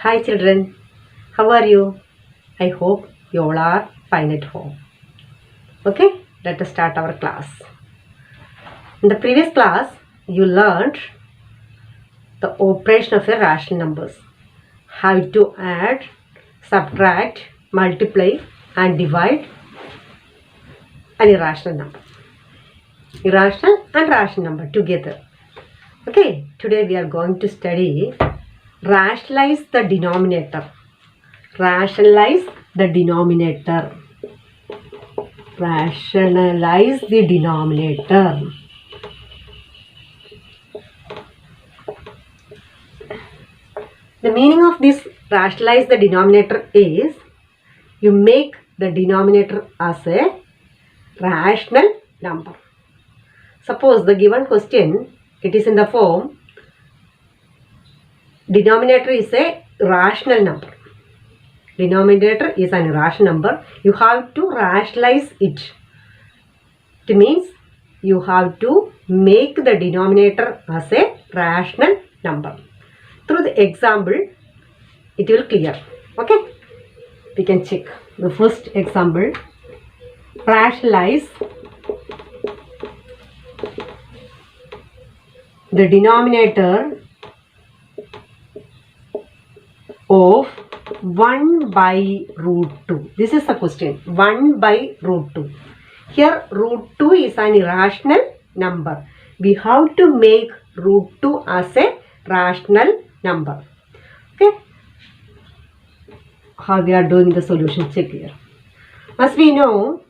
Hi children, how are you? I hope you all are fine at home. Okay, let us start our class. In the previous class, you learned the operation of the rational numbers. How to add, subtract, multiply and divide an irrational number. Irrational and rational number together. Okay, today we are going to study rationalize the denominator. Rationalize the denominator. Rationalize the denominator. The meaning of this rationalize the denominator is you make the denominator as a rational number. Suppose the given question, it is in the form denominator is a rational number. Denominator is an irrational number. You have to rationalize it. It means you have to make the denominator as a rational number. Through the example, it will clear. Okay? We can check. The first example, rationalize the denominator of 1 by root 2. This is the question. 1 by root 2. Here root 2 is an irrational number. We have to make root 2 as a rational number. Okay. How we are doing the solution, check here. As we know,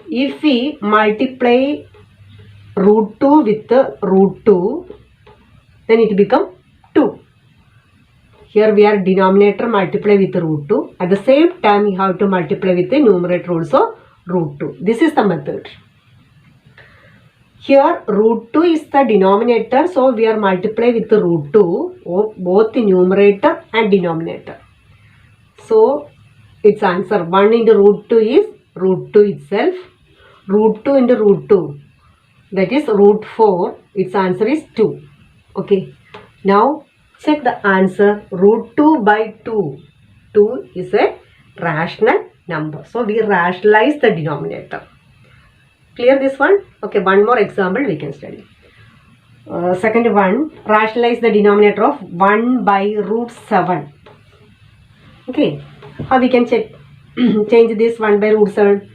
if we multiply root 2 with root 2, then it becomes 2. Here we are denominator multiply with root 2. At the same time, we have to multiply with the numerator also root 2. This is the method. Here root 2 is the denominator, so we are multiply with the root 2 of both the numerator and denominator. So its answer 1 into root 2 is root 2 itself. Root 2 into root 2, that is root 4. Its answer is 2. Okay. Now check the answer. Root 2 by 2. 2 is a rational number. So we rationalize the denominator. Clear this one? Okay, one more example we can study. Second one, rationalize the denominator of 1 by root 7. Okay, how we can check? Change this 1 by root 7.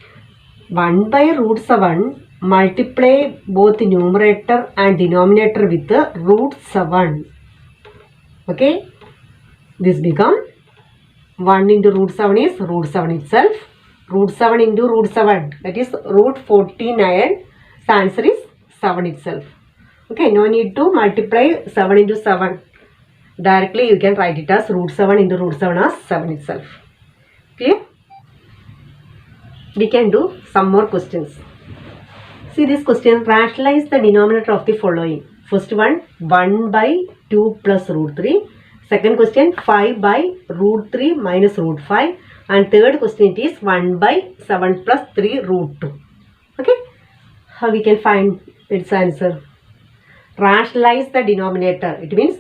1 by root 7, multiply both numerator and denominator with the root 7. Okay, this become 1 into root 7 is root 7 itself. Root 7 into root 7, that is root 49. The answer is 7 itself. Okay, no need to multiply 7 into 7. Directly you can write it as root 7 into root 7 as 7 itself. Clear? We can do some more questions. See this question, rationalize the denominator of the following. First one, 1 by 2 plus root 3. Second question, 5 by root 3 minus root 5. And third question it is 1 by 7 plus 3 root 2. Okay. How we can find its answer? Rationalize the denominator. It means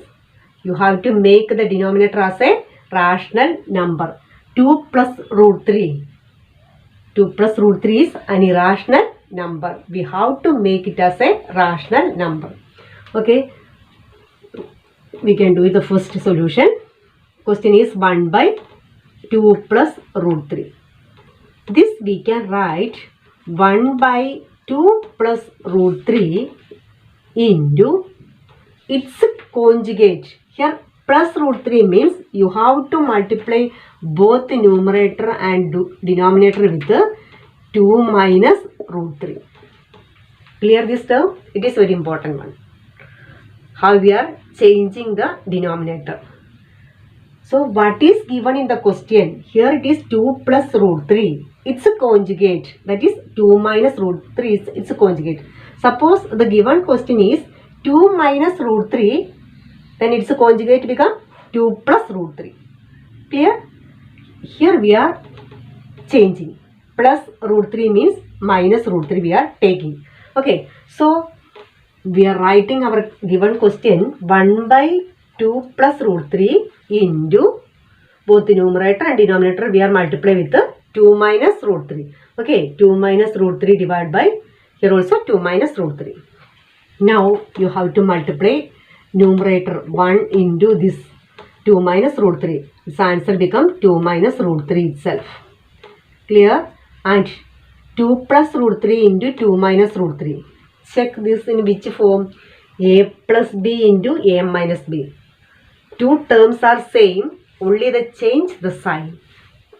you have to make the denominator as a rational number. 2 plus root 3. 2 plus root 3 is an irrational number. We have to make it as a rational number. Okay. We can do the first solution. Question is 1 by 2 plus root 3. This we can write 1 by 2 plus root 3 into its conjugate. Here plus root 3 means you have to multiply both the numerator and denominator with 2 minus root 3. Clear this term? It is very important one. How we are changing the denominator. So what is given in the question? Here it is 2 plus root 3. It's a conjugate. That is 2 minus root 3 is its a conjugate. Suppose the given question is 2 minus root 3. Then its a conjugate become 2 plus root 3. Clear? Here we are changing. Plus root 3 means minus root 3 we are taking. Okay. So we are writing our given question 1 by 2 plus root 3 into both the numerator and denominator we are multiply with 2 minus root 3. Okay, 2 minus root 3 divided by, here also 2 minus root 3. Now you have to multiply numerator 1 into this 2 minus root 3. This answer becomes 2 minus root 3 itself. Clear? And 2 plus root 3 into 2 minus root 3. Check this in which form? A plus b into a minus b. Two terms are same, only they change the sign.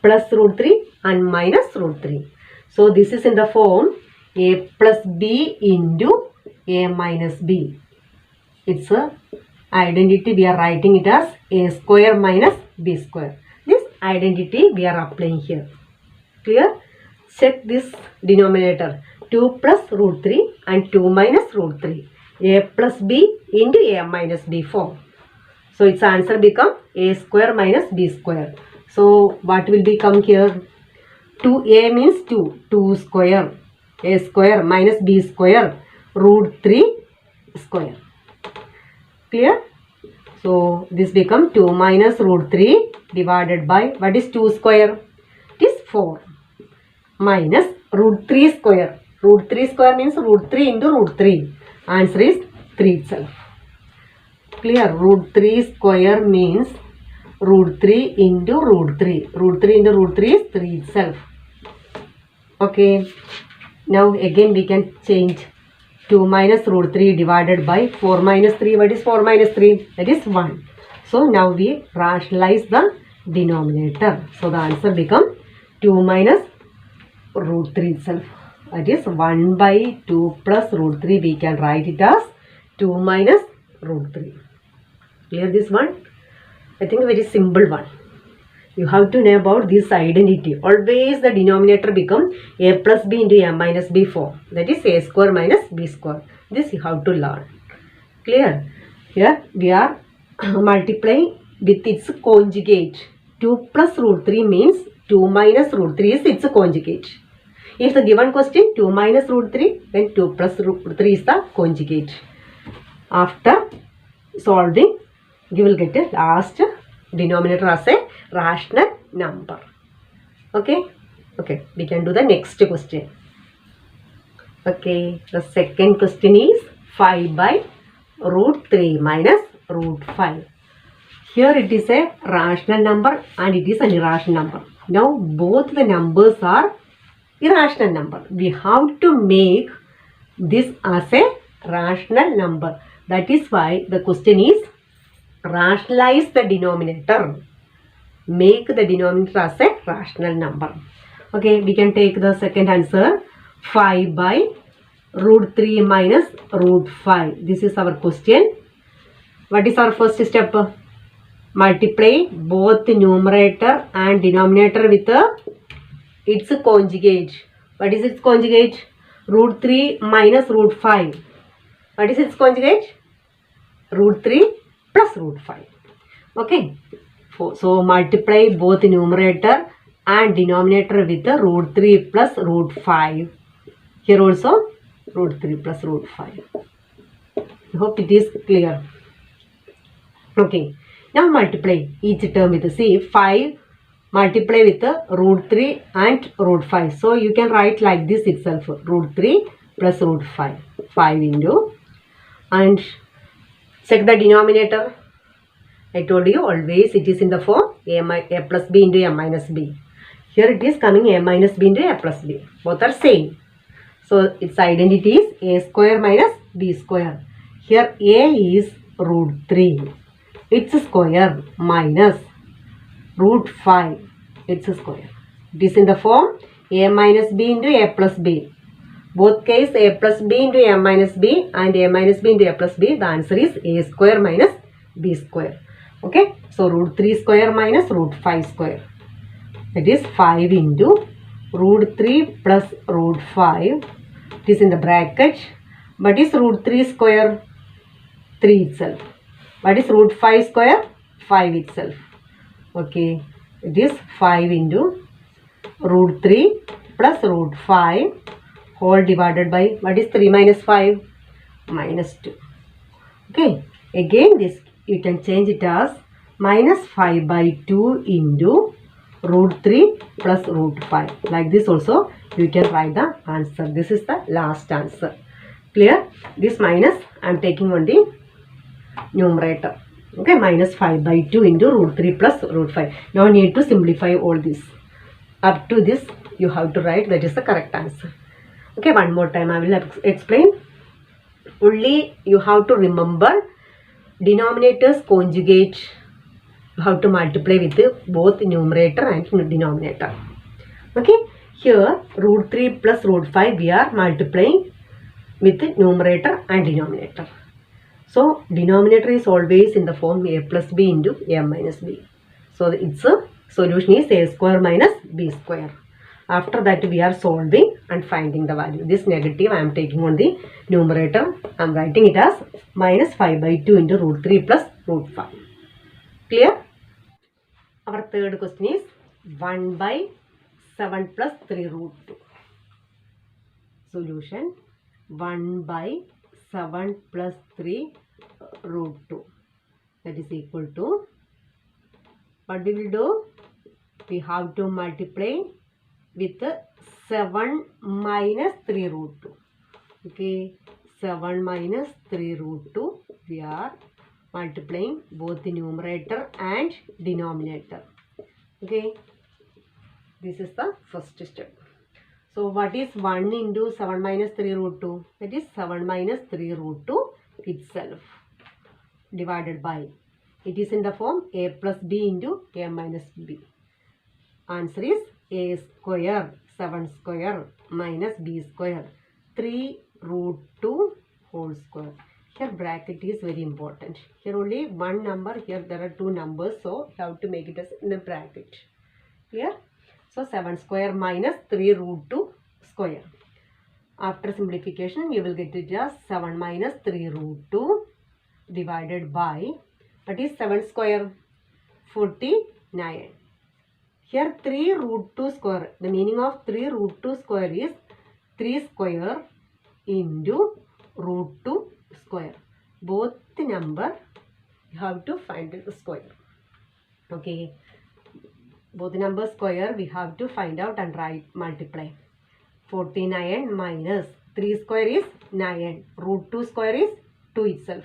Plus root 3 and minus root 3. So this is in the form a plus b into a minus b. It's a identity, we are writing it as a square minus b square. This identity we are applying here. Clear? Check this denominator. 2 plus root 3 and 2 minus root 3. A plus b into a minus b form. So its answer become a square minus b square. So what will become here? 2a means 2. 2 square. A square minus b square. Root 3 square. Clear? So this become 2 minus root 3 divided by, what is 2 square? It is 4. Minus root 3 square. Root 3 square means root 3 into root 3. Answer is 3 itself. Clear? Root 3 square means root 3 into root 3. Root 3 into root 3 is 3 itself. Okay. Now again we can change 2 minus root 3 divided by 4 minus 3. What is 4 minus 3? That is 1. So now we rationalize the denominator. So the answer becomes 2 minus root 3 itself. That is 1 by 2 plus root 3. We can write it as 2 minus root 3. Clear this one? I think a very simple one. You have to know about this identity. Always the denominator become a plus b into a minus b form. That is a square minus b square. This you have to learn. Clear? Here we are multiplying with its conjugate. 2 plus root 3 means 2 minus root 3 is its conjugate. If the given question 2 minus root 3, then 2 plus root 3 is the conjugate. After solving, you will get a last denominator as a rational number. Okay? Okay, we can do the next question. Okay, the second question is 5 by root 3 minus root 5. Here it is a rational number and it is an irrational number. Now both the numbers are irrational number. We have to make this as a rational number. That is why the question is rationalize the denominator. Make the denominator as a rational number. Okay, we can take the second answer. 5 by root 3 minus root 5. This is our question. What is our first step? Multiply both the numerator and denominator with its conjugate. What is its conjugate? Root 3 minus root 5. What is its conjugate? Root 3 plus root 5. Okay. So multiply both the numerator and denominator with the root 3 plus root 5. Here also root 3 plus root 5. I hope it is clear. Okay. Now multiply each term with, see, 5 multiply with the root 3 and root 5. So you can write like this itself. Root 3 plus root 5. 5 into, and check the denominator. I told you always it is in the form a plus b into a minus b. Here it is coming a minus b into a plus b. Both are same. So its identity is a square minus b square. Here a is root 3. Its square minus root 5. Its square. It is in the form a minus b into a plus b. Both case a plus b into a minus b and a minus b into a plus b. The answer is a square minus b square. Okay. So root 3 square minus root 5 square. That is 5 into root 3 plus root 5. It is in the bracket. What is root 3 square? 3 itself. What is root 5 square? 5 itself. Okay. It is 5 into root 3 plus root 5 whole divided by, what is 3 minus 5? Minus 2. Okay. Again this you can change it as minus 5 by 2 into root 3 plus root 5. Like this also you can write the answer. This is the last answer. Clear? This minus I am taking on the numerator. Okay, minus 5 by 2 into root 3 plus root 5. Now need to simplify all this. Up to this you have to write, that is the correct answer. Okay, one more time I will explain. Only you have to remember denominators conjugate. You have to multiply with both numerator and denominator. Okay, here root 3 plus root 5 we are multiplying with numerator and denominator. So denominator is always in the form a plus b into a minus b. So its solution is a square minus b square. After that we are solving and finding the value. This negative I am taking on the numerator. I am writing it as minus 5 by 2 into root 3 plus root 5. Clear? Our third question is 1 by 7 plus 3 root 2. Solution 1 by 7 plus 3 root 2. That is equal to, what we will do? We have to multiply with 7 minus 3 root 2. Okay, 7 minus 3 root 2. We are multiplying both the numerator and denominator. Okay, this is the first step. So what is 1 into 7 minus 3 root 2? That is 7 minus 3 root 2 itself divided by, it is in the form a plus b into a minus b. Answer is a square, 7 square minus b square, 3 root 2 whole square. Here bracket is very important. Here only one number, here there are two numbers, so you have to make it as in the bracket. Clear? So 7 square minus 3 root 2 square. After simplification you will get it as 7 minus 3 root 2 divided by, that is 7 square, 49. Here 3 root 2 square, the meaning of 3 root 2 square is 3 square into root 2 square. Both the number you have to find the square. Okay, both the number square we have to find out and write, multiply. 49 minus 3 square is 9, root 2 square is 2 itself.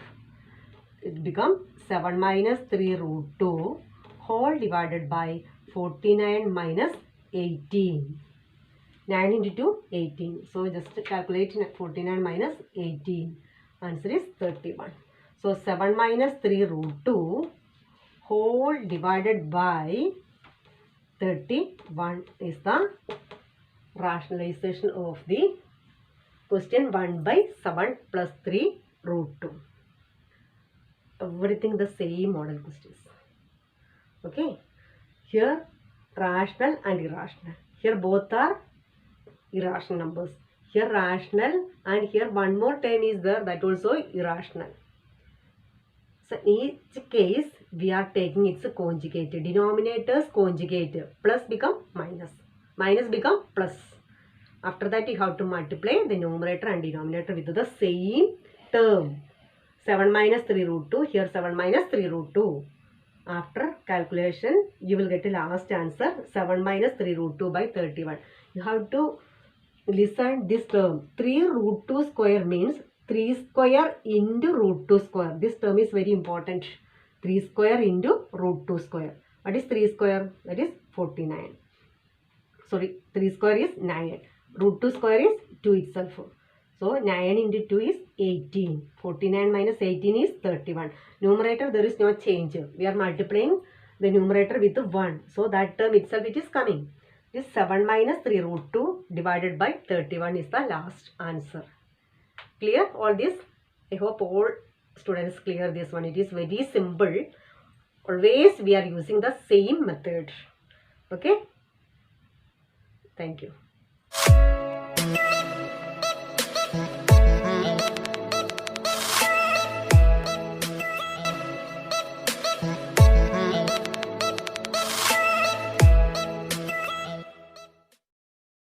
It becomes 7 minus 3 root 2 whole divided by 49 minus 18. 9 into 2, 18. So just calculate 49 minus 18. Answer is 31. So 7 minus 3 root 2 whole divided by 31 is the rationalization of the question 1 by 7 plus 3 root 2. Everything the same model questions. Okay. Here rational and irrational. Here both are irrational numbers. Here rational and here one more term is there, that also irrational. So in each case we are taking its conjugate. Denominators conjugate. Plus become minus. Minus become plus. After that you have to multiply the numerator and denominator with the same term. 7 minus 3 root 2. Here 7 minus 3 root 2. After calculation you will get a last answer 7 minus 3 root 2 by 31. You have to listen this term. 3 root 2 square means 3 square into root 2 square. This term is very important. 3 square into root 2 square. What is 3 square? That is 49. Sorry, 3 square is 9. Root 2 square is 2 itself. So 9 into 2 is 18. 49 minus 18 is 31. Numerator there is no change. We are multiplying the numerator with 1. So that term itself it is coming. This 7 minus 3 root 2 divided by 31 is the last answer. Clear all this? I hope all students clear this one. It is very simple. Always we are using the same method. Okay. Thank you.